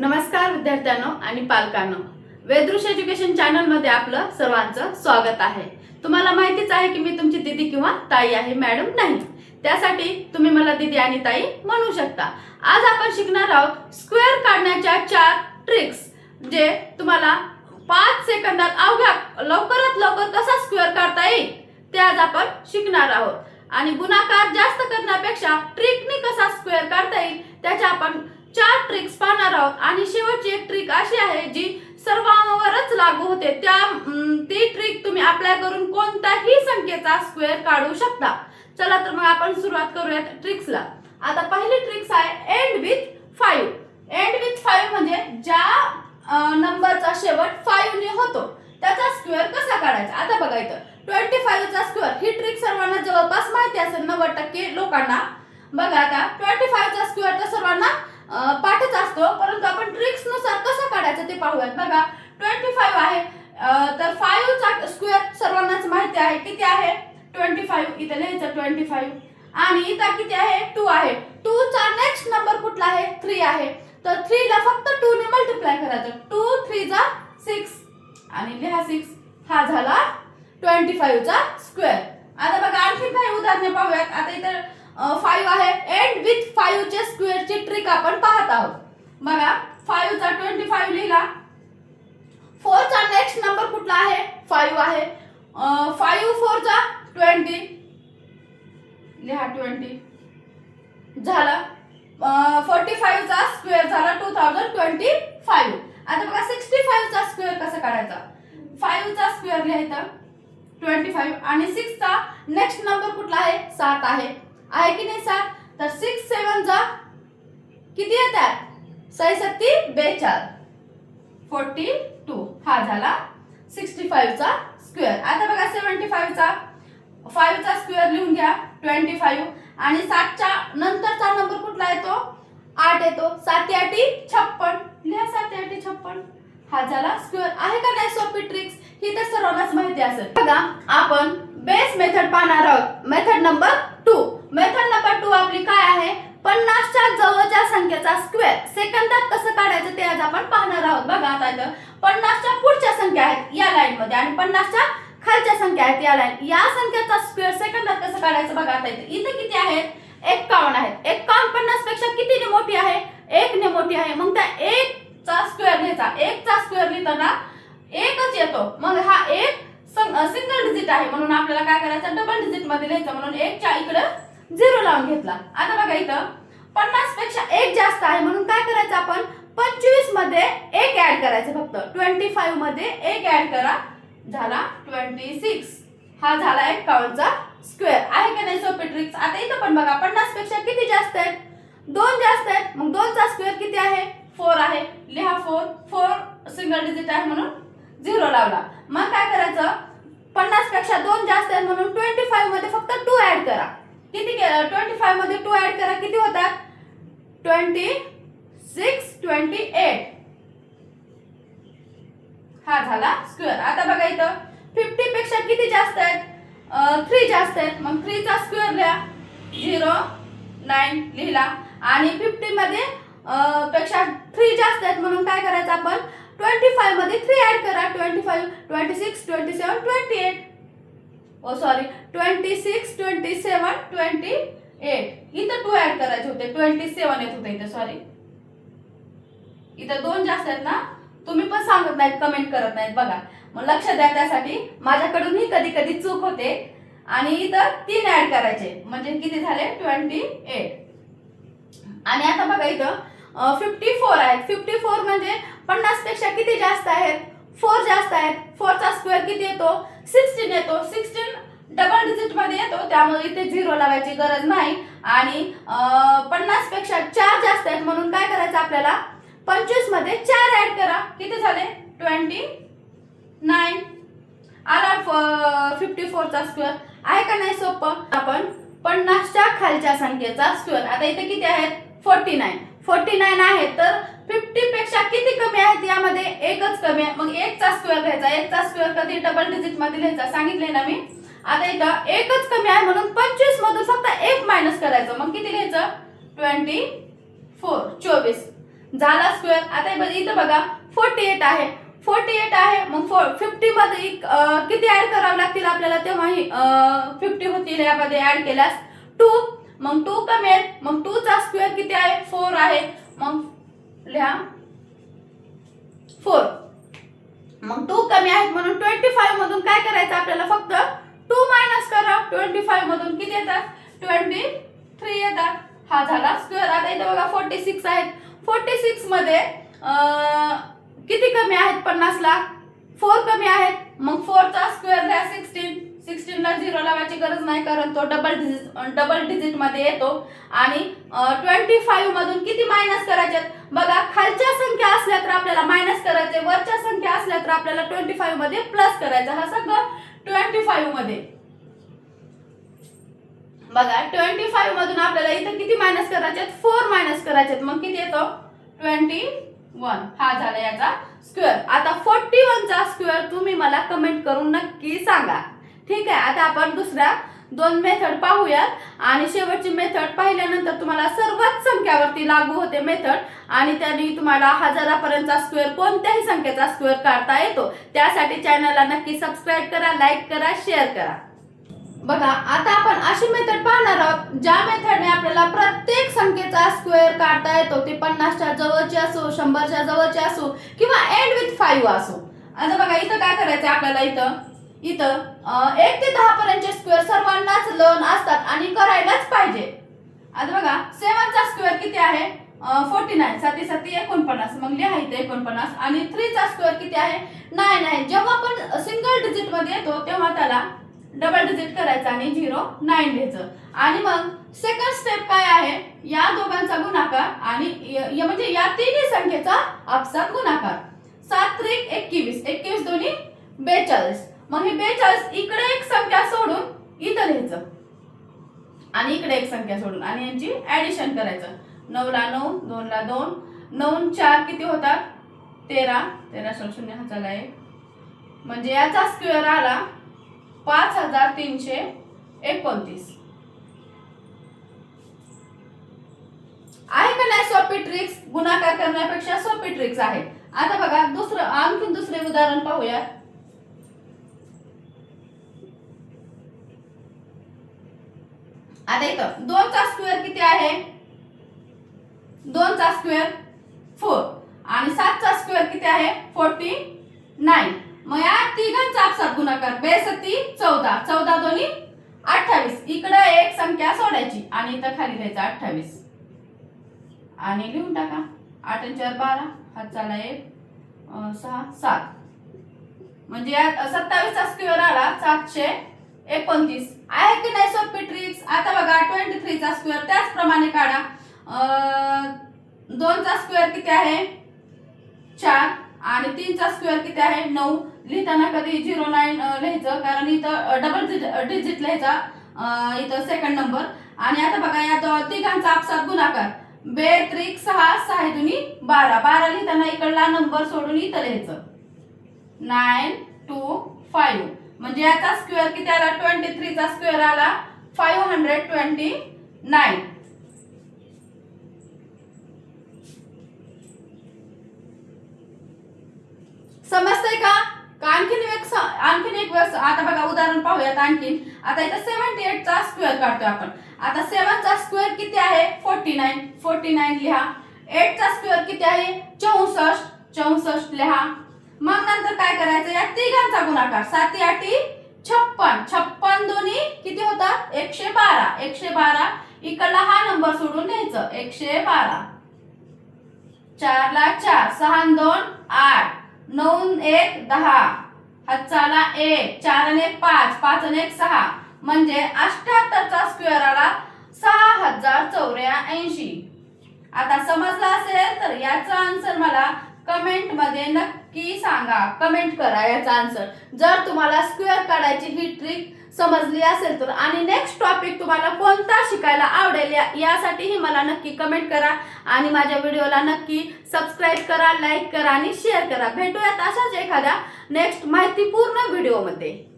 नमस्कार विद्यार्थ्यांनो आणि पालकांनो, वेदृश एज्युकेशन चॅनल मध्ये आपलं सर्वांचं स्वागत आहे। तुम्हाला माहितीच आहे की मी तुमची दीदी किंवा ताई आहे, मॅडम नाही। त्यासाठी तुम्ही मला दीदी आणि ताई म्हणू शकता। आज आपण शिकणार आहोत स्क्वेअर काढण्याच्या 4 ट्रिक्स, जे तुम्हाला 5 सेकंदात अवघ्या लवकरात लवकर कसा स्क्वेअर काढता येईल ते आज आपण शिकणार आहोत। आणि गुणाकार जास्त करण्यापेक्षा ट्रिकनी कसा स्क्वेअर काढता येईल त्याच्या आपण 4 ट्रिक्स पाहणार आहोत। आणि शेवटची एक ट्रिक अशी आहे जी सर्वांवरच लागू होते। ती ट्रिक तुम्ही अप्लाय करून कोणत्याही संख्येचा स्क्वेअर काढू शकता। चला तर मग आपण सुरुवात करूया ट्रिक्सला। आता पहिली ट्रिक्स आहे एंड विथ 5। एंड विथ 5 म्हणजे ज्या नंबरचा शेवट 5 ने होतो त्याचा स्क्वेअर कसा काढायचा। आता बघा इथं 25 चा स्क्वेअर, ही ट्रिक सर्वांना जवळपास माहिती असेल 90% लोकांना। बघा आता 25 चा स्क्वेअर तर सर्वांना पाठच असतो, परंतु आपण ट्रिक्स नुसार कसं काढायचं ते पाहूयात। बघा 25 आहे, तर 5 चा स्क्वेअर सर्वांनाच माहिती आहे किती आहे 25। इथे लिहायचं 25 आणि इथं किती आहे 2 आहे। 2 चा नेक्स्ट नंबर कुठला आहे 3 आहे, तर 3 ला फक्त 2 ने मल्टिप्लाय करायचं। 2 3 जा 6 आणि लिहा 6, हा झाला 25 चा स्क्वेअर। आता बघा आणखी काही उदाहरणे पाहूयात। आता इथे 5 आहे, एंड विथ 5 चे स्क्वेअर ची ट्रिक आपण पाहत आहोत। बघा 5 चा 25 लिहिला, 4 चा नेक्स्ट नंबर कुठला आहे 5 आहे। 5 4 चा 20, लिहा 20 झाला। 45 चा स्क्वेअर झाला 2025। आता बघा 65 चा स्क्वेअर कसा काढायचा। 5 चा स्क्वेअर लिहायचा 25 आणि 6 चा नेक्स्ट नंबर कुठला आहे 7 आहे की नाही 7, तर 6 7 जा किती येतात 6 7 42, 42, हा झाला 65 चा स्क्वेअर। आता बघा 75 चा 5 चा स्क्वेअर लिहून घ्या 25 आणि 7 च्या नंतरचा नंबर कुठला येतो 8 येतो। 7 8 56, लिहा 7 8 56, हा झाला स्क्वेअर। आहे का नाही सोपी ट्रिक्स, ही तर सर्वांनाच माहिती असेल। बघा आपण बेस मेथड पाहणार आहोत, मेथड नंबर 2। मेथड नंबर 2 आपली काय आहे 50 च्या जवळच्या संख्येचा स्क्वेअर सेकंदात कसं काढायचं ते आज आपण पाहणार आहोत। बघा आता इथं 50 च्या पुढच्या संख्या आहेत या लाईन मध्ये आणि 50 च्या खालच्या संख्या आहेत या लाईन, या संख्येचा स्क्वेअर सेकंदात कसं काढायचं। बघा आता इथे किती आहेत 51 आहेत। 51 50 पेक्षा कितीने मोठी आहे 1 ने मोठी आहे, मग त्या 1 चा स्क्वेअर घ्यायचा। 1 चा स्क्वेअर लिहिताना 1च येतो, मग हा 1 सिंगल डिजिट आहे म्हणून आपल्याला काय करायचं डबल डिजिट मध्ये लिहायचं, म्हणून 1 च्या इकडे 0 लावून घेतला। आता बघा इथं 50 पेक्षा 1 जास्त आहे म्हणून काय करायचं आपण 25 मध्ये 1 ऍड करायचं, फक्त 25 मध्ये 1 ऍड करा, झाला 26, हा झाला 51 चा स्क्वेअर। आहे का नाही सोपी ट्रिक्स। आता इथं पण बघा 50 पेक्षा किती जास्त आहेत 2 जास्त आहेत, मग 2 चा स्क्वेअर किती आहे 4 आहे, लिहा 4 सिंगल डिजिट आहे म्हणून 0 लावला। मग काय करायचं 50 पेक्षा 2 जास्त आहेत म्हणून 25 मध्ये फक्त 2 ऍड करा। किती 25 मध्ये 2 ऍड करा, किती होतात 26 28, हा झाला स्क्वेअर। आता बघा इथं 50 पेक्षा किती जास्त आहेत 3 जास्त आहेत, मग 3 चा स्क्वेअर लिहा 0 9 लिहिला आणि 50 मध्ये पेक्षा 3 जास्त आहेत म्हणून काय करायचं आपण 25 मध्ये 3 ऍड करा, 25 26 27 28, ओ सॉरी 26 27 28, इथं 2 ऍड करायचे होते 27 येत होते इथं, सॉरी इथं 2 जास्त आहेत ना, तुम्ही पण सांगत नाहीत कमेंट करत नाहीत। बघा मग लक्ष द्या, त्यासाठी माझ्याकडून ही कधी कधी चूक होते। आणि इथं 3 ऍड करायचे म्हणजे किती झाले 28। आणि आता बघा इथं 54 आहेत। 54 म्हणजे 50 पेक्षा किती जास्त आहेत 4 जास्त आहेत। 4 चा स्क्वेअर किती येतो 16 येतो, 16 डबल डिजिट मध्ये येतो, त्यामुळे इथे 0 लावायची गरज नाही। आणि 50 पेक्षा 4 जास्त आहेत म्हणून काय करायचं आपल्याला 25 मध्ये 4 ऍड करा, किती झाले 29, आला 54 चा स्क्वेअर। आहे का नाही सोपं। आपण 50 च्या खालच्या संख्येचा स्क्वेअर, आता इथे किती आहेत 49 आहे, तर 50 पेक्षा किती कमी आहेत यामध्ये एकच कमी आहे, मग 1 चा स्क्वेअर घ्यायचा। 1 चा स्क्वेअर कधी डबल डिजिट मध्ये लिहायचा सांगितले ना मी। आता इथं एकच कमी आहे म्हणून 25 मधून फक्त 1 मायनस करायचं, मग किती लिहायचं 24, झाला स्क्वेअर. आता इथं बघा 48 आहे, 48 आहे. मग 50 मध्ये किती ऍड करावं लागतील आपल्याला, तेव्हा 50 होतील. यामध्ये ऍड केल्यास 2, मग 2 कमी आहेत. मग 2 चा स्क्वेअर किती आहे, 4 आहे. मग लिहा 4. मग 2 कमी आहेत म्हणून 25 मधून काय करायचं आपल्याला, फक्त 2 मायनस करा. 25 मधून किती येतात, 23 येतात. हा झाला स्क्वेअर. आता इथे बघा 46 आहेत. 46 मध्ये किती कमी आहेत 50 ला, 4 कमी आहेत. मग 4 चा स्क्वेअर द्या 16. 16 ला 0 लावायची गरज नाही, कारण तो डबल डिजिट मध्ये येतो. आणि 25 मधून किती मायनस करायचे, बघा खालच्या संख्या असल्या तर आपल्याला मायनस करायचे, वरच्या संख्या असल्या तर आपल्याला 25 मध्ये प्लस करायचं. हा सगळं 25 मध्ये बघा 25 मधून आपल्याला इथं किती मायनस करायचे, 4 मायनस करायचे. मग किती येतो, 21. हा झाला याचा स्क्वेअर. आता 41 चा स्क्वेअर तुम्ही मला कमेंट करून नक्की सांगा. ठीक आहे. आता आपण दुसऱ्या 2 मेथड पाहूयात. आणि शेवटची मेथड पाहिल्यानंतर तुम्हाला सर्वच संख्यावरती लागू होते मेथड, आणि त्याने तुम्हाला हजारापर्यंतचा स्क्वेअर, कोणत्याही संख्येचा स्क्वेअर काढता येतो. त्यासाठी चॅनलला नक्की सबस्क्राईब करा, लाईक करा, शेअर करा. बघा आता आपण अशी मेथड पाहणार आहोत ज्या मेथडने आपल्याला प्रत्येक संख्येचा स्क्वेअर काढता येतो. ते 50 च्या जवळचे असो, 100 च्या जवळचे असो, किंवा एंड विथ 5 असो. आता बघा इथं काय करायचं आपल्याला, इथं 1 ते 10 पर्यंतचे स्क्वेअर सर्वांनाच लर्न असतात आणि करायलाच पाहिजे. आता बघा 7 चा स्क्वेअर किती आहे, 49. 7 7 49. मग लिहा इथे 49. आणि 3 चा स्क्वेअर किती आहे, 9 आहे. जेव्हा आपण सिंगल डिजिट मध्ये येतो तेव्हा त्याला डबल डिजिट करायचं आणि 0 9 घ्यायचं. आणि मग सेकंड स्टेप काय आहे, या दोघांचा गुणाकार आणि म्हणजे या तिन्ही संख्येचा आपसात गुणाकार. 7 त्रिक 21, 21 दोन्ही 42. मग हे 42 इकडे एक संख्या सोडून इथं लिहायचं, आणि इकडे एक संख्या सोडून, आणि यांची ऍडिशन करायचं. 9 ला 9, 2 ला 2, 9 4 किती होतात, 13. 13 0 हाताला 1. म्हणजे याचा स्क्वेअर आला 5329. आहे का नाही सोपी ट्रिक्स, गुणाकार करण्यापेक्षा सोपी ट्रिक्स आहे. आता बघा आणखी दुसरे उदाहरण पाहूया. आता इथं 2 चा स्क्वेअर किती आहे, 2 चा स्क्वेअर 4. आणि 7 चा स्क्वेअर किती आहे, 49. मग या तिघांचा आपसात गुणाकार 42 14, 14 दोन्ही 28. इकडे एक संख्या सोडायची आणि इथं खाली लिहायचं 28 आणि लिहून टाका. 8 आणि 4 12, हात चाला 1 6 7. म्हणजे या 27 चा स्क्वेअर आला 729. आहे की नाही सोपी ट्रिक्स. आता बघा 23 चा स्क्वेअर त्याचप्रमाणे काढा. 2 चा स्क्वेअर किती आहे, 4. आणि 3 चा स्क्वेअर किती आहे, 9. लिहिताना कधी 0 9 लिहायचं, कारण इथं डबल डिजिट लिहायचा, इथं सेकंड नंबर. आणि आता बघा या तिघांचा आपसात गुणाकार 2 त्रिक 6, 6 दुनी 12. 12 लिहिताना इकडला नंबर सोडून इथं लिहायचं 9 2 5. म्हणजे याचा स्क्वेअर किती आला, 23 चा स्क्वेअर आला 529. समजतंय का? आणखीन एक वेळेस आता बघा उदाहरण पाहूयात आणखीन. आता इथं 78 चा स्क्वेअर काढतोय आपण. आता 7 चा स्क्वेअर किती आहे, 49. 49 लिहा. 8 चा स्क्वेअर किती आहे, 64. 64 लिहा. मग नंतर काय करायचं, या तिघांचा गुणाकार 7 8 56. 56 दोन्ही किती होतात, 112. 112 इकडला हा नंबर सोडून घ्यायचं 112. 4 ला 4, 6 2 8, 9 1 10, हातचाला 1, 4 आणि 1 5, 5 आणि 1 6. म्हणजे 78 चा स्क्वेअर आला 6084. आता समजलं असेल तर याचा आन्सर मला कमेंट मध्ये नक्की सांगा. कमेंट करा याचा आन्सर. जर तुम्हाला स्क्वेअर काढायची ही ट्रिक समजली असेल तर, आणि नेक्स्ट टॉपिक तुम्हाला कोणता शिकायला आवडेल यासाठीही मला नक्की कमेंट करा. आणि माझ्या व्हिडिओला नक्की सबस्क्राईब करा, लाईक करा आणि शेअर करा. भेटूयात अशाच एखाद्या नेक्स्ट माहितीपूर्ण व्हिडिओमध्ये.